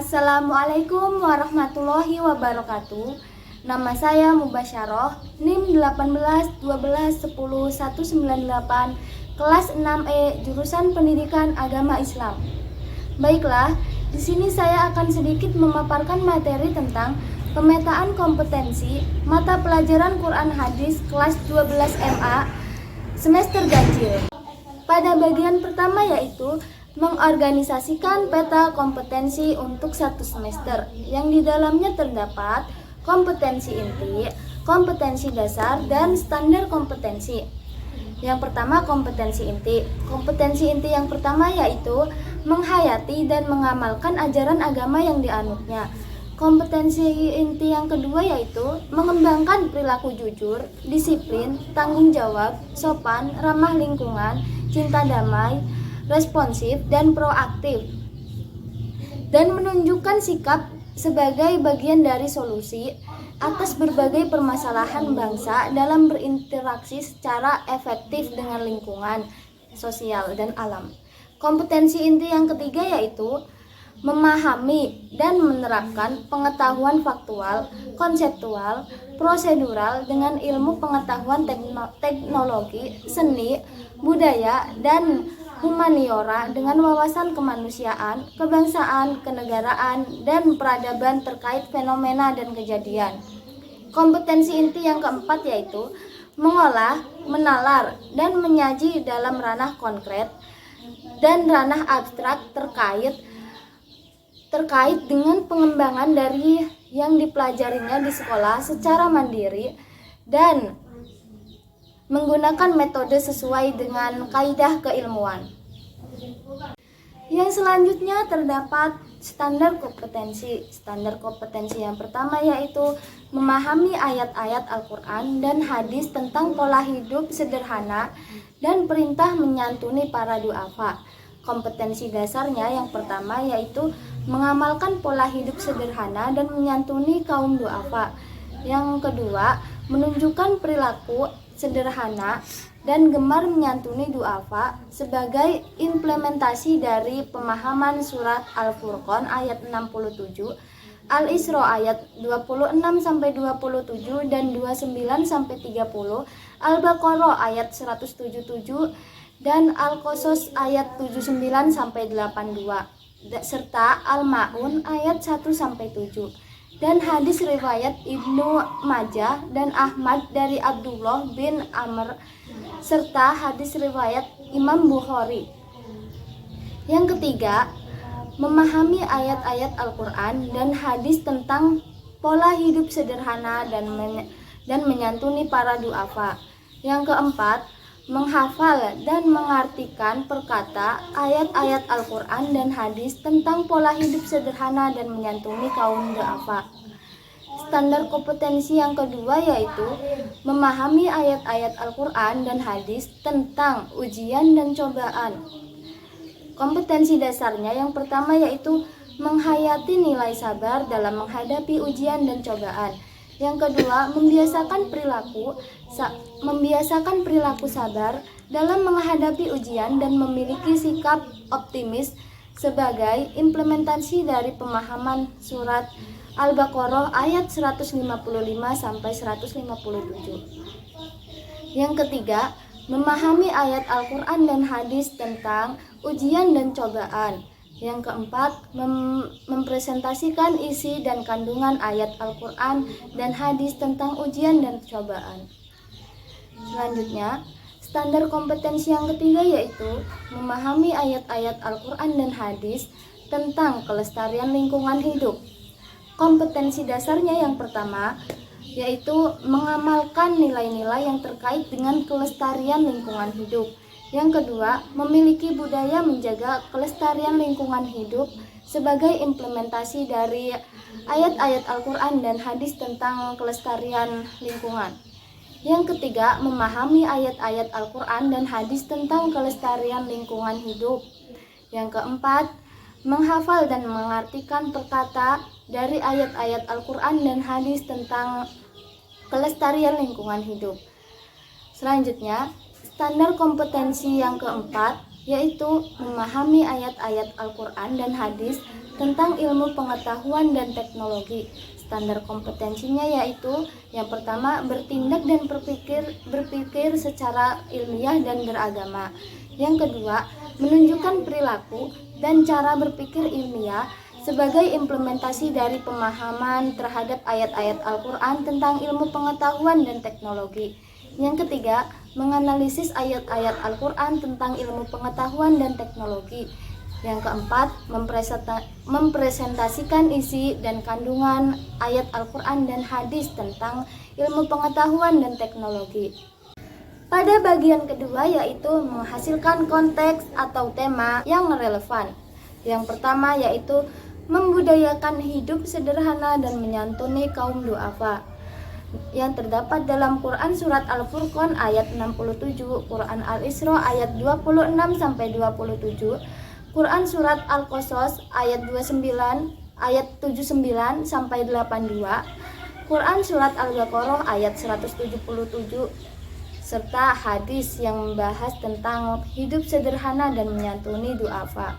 Assalamualaikum warahmatullahi wabarakatuh. Nama saya Mubasyarah, NIM 18 12 10 198, kelas 6E, jurusan Pendidikan Agama Islam. Baiklah, di sini saya akan sedikit memaparkan materi tentang pemetaan kompetensi mata pelajaran Quran Hadis kelas 12 MA semester ganjil. Pada bagian pertama yaitu mengorganisasikan peta kompetensi untuk satu semester, yang di dalamnya terdapat kompetensi inti, kompetensi dasar, dan standar kompetensi. Yang pertama, kompetensi inti. Kompetensi inti yang pertama yaitu menghayati dan mengamalkan ajaran agama yang dianutnya. Kompetensi inti yang kedua yaitu mengembangkan perilaku jujur, disiplin, tanggung jawab, sopan, ramah lingkungan, cinta damai, responsif, dan proaktif, dan menunjukkan sikap sebagai bagian dari solusi atas berbagai permasalahan bangsa dalam berinteraksi secara efektif dengan lingkungan, sosial, dan alam. Kompetensi inti yang ketiga yaitu memahami dan menerapkan pengetahuan faktual, konseptual, prosedural dengan ilmu pengetahuan teknologi, seni, budaya, dan humaniora dengan wawasan kemanusiaan, kebangsaan, kenegaraan, dan peradaban terkait fenomena dan kejadian. Kompetensi inti yang keempat yaitu mengolah, menalar, dan menyaji dalam ranah konkret dan ranah abstrak terkait dengan pengembangan dari yang dipelajarinya di sekolah secara mandiri dan menggunakan metode sesuai dengan kaidah keilmuan. Yang selanjutnya terdapat standar kompetensi. Standar kompetensi yang pertama yaitu memahami ayat-ayat Al-Quran dan hadis tentang pola hidup sederhana dan perintah menyantuni para duafa. Kompetensi dasarnya yang pertama yaitu mengamalkan pola hidup sederhana dan menyantuni kaum duafa. Yang kedua, menunjukkan perilaku sederhana dan gemar menyantuni duafa sebagai implementasi dari pemahaman surat Al-Furqan ayat 67, Al-Isra ayat 26-27 dan 29-30, Al-Baqarah ayat 177 dan Al-Qasas ayat 79-82, serta Al-Ma'un ayat 1-7. Dan hadis riwayat Ibnu Majah dan Ahmad dari Abdullah bin Amr, serta hadis riwayat Imam Bukhari. Yang ketiga, memahami ayat-ayat Al-Quran dan hadis tentang pola hidup sederhana dan menyantuni para duafa. Yang keempat, menghafal dan mengartikan perkata ayat-ayat Al-Quran dan hadis tentang pola hidup sederhana dan menyantuni kaum duafa. Standar kompetensi yang kedua yaitu memahami ayat-ayat Al-Quran dan hadis tentang ujian dan cobaan. Kompetensi dasarnya yang pertama yaitu menghayati nilai sabar dalam menghadapi ujian dan cobaan. Yang kedua, membiasakan perilaku sabar dalam menghadapi ujian dan memiliki sikap optimis sebagai implementasi dari pemahaman surat Al-Baqarah ayat 155-157. Yang ketiga, memahami ayat Al-Quran dan hadis tentang ujian dan cobaan. Yang keempat, mempresentasikan isi dan kandungan ayat Al-Quran dan hadis tentang ujian dan cobaan. Selanjutnya, standar kompetensi yang ketiga yaitu memahami ayat-ayat Al-Quran dan hadis tentang kelestarian lingkungan hidup. Kompetensi dasarnya yang pertama yaitu mengamalkan nilai-nilai yang terkait dengan kelestarian lingkungan hidup. Yang kedua, memiliki budaya menjaga kelestarian lingkungan hidup sebagai implementasi dari ayat-ayat Al-Quran dan hadis tentang kelestarian lingkungan. Yang ketiga, memahami ayat-ayat Al-Quran dan hadis tentang kelestarian lingkungan hidup. Yang keempat, menghafal dan mengartikan perkata dari ayat-ayat Al-Quran dan hadis tentang kelestarian lingkungan hidup. Selanjutnya, standar kompetensi yang keempat yaitu memahami ayat-ayat Al-Quran dan hadis tentang ilmu pengetahuan dan teknologi. Standar kompetensinya yaitu yang pertama, bertindak dan berpikir secara ilmiah dan beragama. Yang kedua, menunjukkan perilaku dan cara berpikir ilmiah sebagai implementasi dari pemahaman terhadap ayat-ayat Al-Quran tentang ilmu pengetahuan dan teknologi. Yang ketiga, menganalisis ayat-ayat Al-Quran tentang ilmu pengetahuan dan teknologi. Yang keempat, mempresentasikan isi dan kandungan ayat Al-Quran dan hadis tentang ilmu pengetahuan dan teknologi. Pada bagian kedua yaitu menghasilkan konteks atau tema yang relevan. Yang pertama yaitu membudayakan hidup sederhana dan menyantuni kaum duafa yang terdapat dalam Quran Surat Al-Furqan ayat 67, Quran Al-Isra ayat 26-27, Quran Surat Al-Qasas ayat 29, ayat 79-82, Quran Surat Al-Baqarah ayat 177, serta hadis yang membahas tentang hidup sederhana dan menyantuni duafa.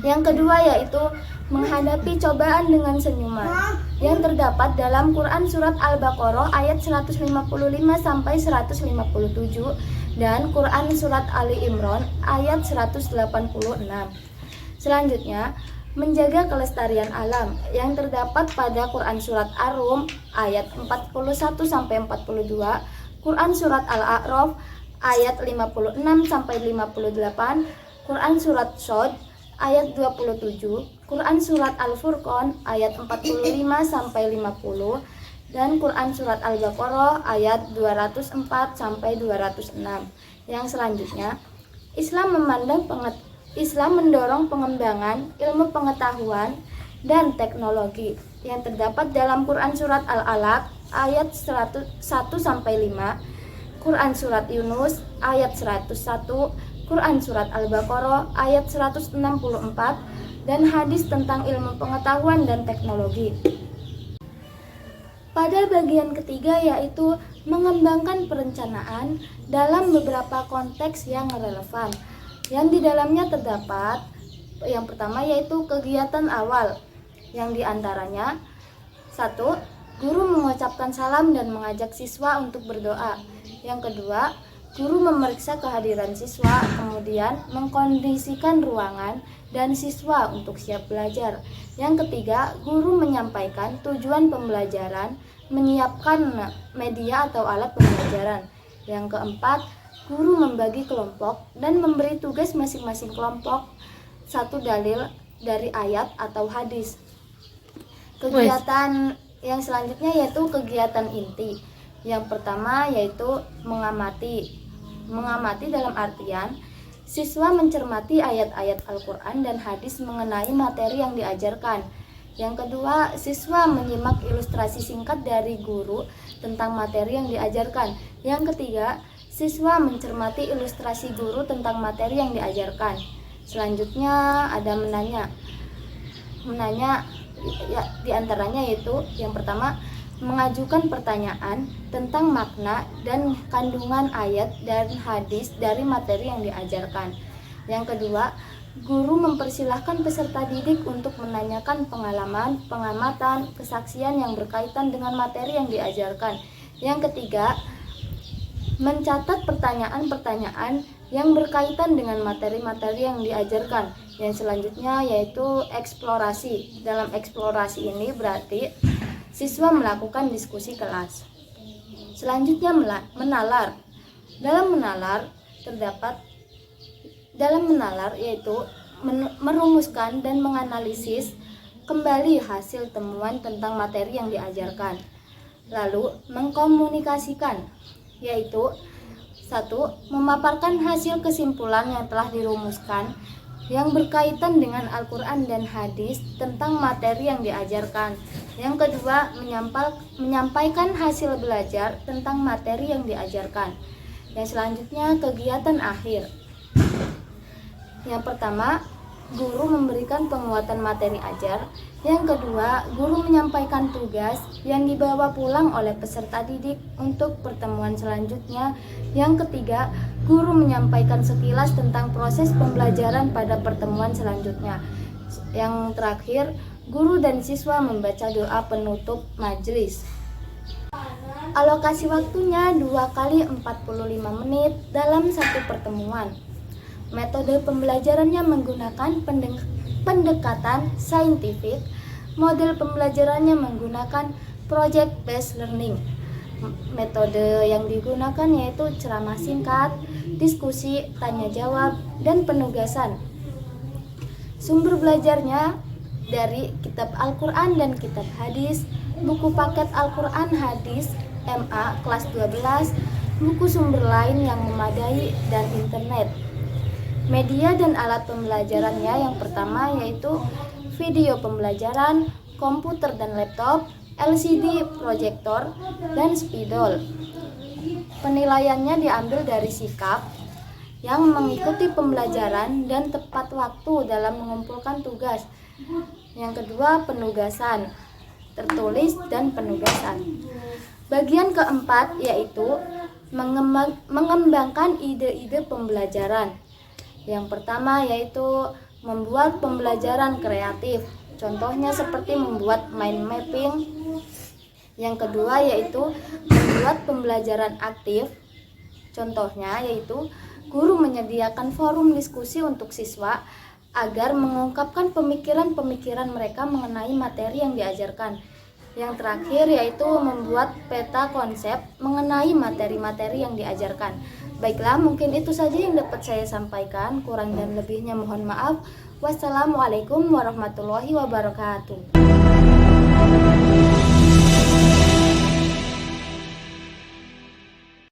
Yang kedua yaitu menghadapi cobaan dengan senyuman yang terdapat dalam Quran Surat Al-Baqarah ayat 155-157 dan Quran Surat Ali Imran ayat 186. Selanjutnya, menjaga kelestarian alam yang terdapat pada Quran Surat Ar-Rum ayat 41-42, Quran Surat Al-A'raf ayat 56-58, Quran Surat Shod ayat 27, Quran Surat Al-Furqan ayat 45-50, dan Quran Surat Al-Baqarah ayat 204-206. Yang selanjutnya, Islam mendorong pengembangan ilmu pengetahuan dan teknologi yang terdapat dalam Quran Surat Al-Alaq ayat 101-5, Quran Surat Yunus ayat 101, Quran Surat Al-Baqarah ayat 164, dan hadis tentang ilmu pengetahuan dan teknologi. Pada bagian ketiga yaitu mengembangkan perencanaan dalam beberapa konteks yang relevan. Yang di dalamnya terdapat yang pertama yaitu kegiatan awal, yang diantaranya 1. Guru mengucapkan salam dan mengajak siswa untuk berdoa. Yang kedua, guru memeriksa kehadiran siswa, kemudian mengkondisikan ruangan dan siswa untuk siap belajar. Yang ketiga, guru menyampaikan tujuan pembelajaran, menyiapkan media atau alat pembelajaran. Yang keempat, guru membagi kelompok dan memberi tugas masing-masing kelompok satu dalil dari ayat atau hadis. Kegiatan yang selanjutnya yaitu kegiatan inti. Yang pertama yaitu mengamati. Mengamati dalam artian siswa mencermati ayat-ayat Al-Quran dan hadis mengenai materi yang diajarkan. Yang kedua, siswa menyimak ilustrasi singkat dari guru tentang materi yang diajarkan. Yang ketiga, siswa mencermati ilustrasi guru tentang materi yang diajarkan. Selanjutnya ada menanya ya, diantaranya yaitu yang pertama, mengajukan pertanyaan tentang makna dan kandungan ayat dan hadis dari materi yang diajarkan. Yang kedua, guru mempersilahkan peserta didik untuk menanyakan pengalaman, pengamatan, kesaksian yang berkaitan dengan materi yang diajarkan. Yang ketiga, mencatat pertanyaan-pertanyaan yang berkaitan dengan materi-materi yang diajarkan. Yang selanjutnya yaitu eksplorasi. Dalam eksplorasi ini berarti siswa melakukan diskusi kelas. Selanjutnya menalar. Dalam menalar yaitu merumuskan dan menganalisis kembali hasil temuan tentang materi yang diajarkan. Lalu mengkomunikasikan, yaitu 1. Memaparkan hasil kesimpulan yang telah dirumuskan yang berkaitan dengan Al-Quran dan hadis tentang materi yang diajarkan. Yang kedua, menyampaikan hasil belajar tentang materi yang diajarkan. Yang selanjutnya, kegiatan akhir. Yang pertama, guru memberikan penguatan materi ajar. Yang kedua, guru menyampaikan tugas yang dibawa pulang oleh peserta didik untuk pertemuan selanjutnya. Yang ketiga, guru menyampaikan sekilas tentang proses pembelajaran pada pertemuan selanjutnya. Yang terakhir, guru dan siswa membaca doa penutup majelis. Alokasi waktunya 2 kali 45 menit dalam satu pertemuan. Metode pembelajarannya menggunakan pendekatan saintifik. Model pembelajarannya menggunakan project based learning. Metode yang digunakan yaitu ceramah singkat, diskusi, tanya jawab, dan penugasan. Sumber belajarnya dari kitab Al-Quran dan kitab hadis, buku paket Al-Quran hadis MA kelas 12, buku sumber lain yang memadai, dan internet. Media dan alat pembelajarannya yang pertama yaitu video pembelajaran, komputer dan laptop, LCD proyektor, dan spidol. Penilaiannya diambil dari sikap yang mengikuti pembelajaran dan tepat waktu dalam mengumpulkan tugas. Yang kedua, penugasan tertulis dan penugasan. Bagian keempat yaitu mengembangkan ide-ide pembelajaran. Yang pertama yaitu membuat pembelajaran kreatif. Contohnya seperti membuat mind mapping. Yang kedua yaitu membuat pembelajaran aktif. Contohnya yaitu guru menyediakan forum diskusi untuk siswa agar mengungkapkan pemikiran-pemikiran mereka mengenai materi yang diajarkan. Yang terakhir yaitu membuat peta konsep mengenai materi-materi yang diajarkan. Baiklah, mungkin itu saja yang dapat saya sampaikan. Kurang dan lebihnya mohon maaf. Wassalamualaikum warahmatullahi wabarakatuh.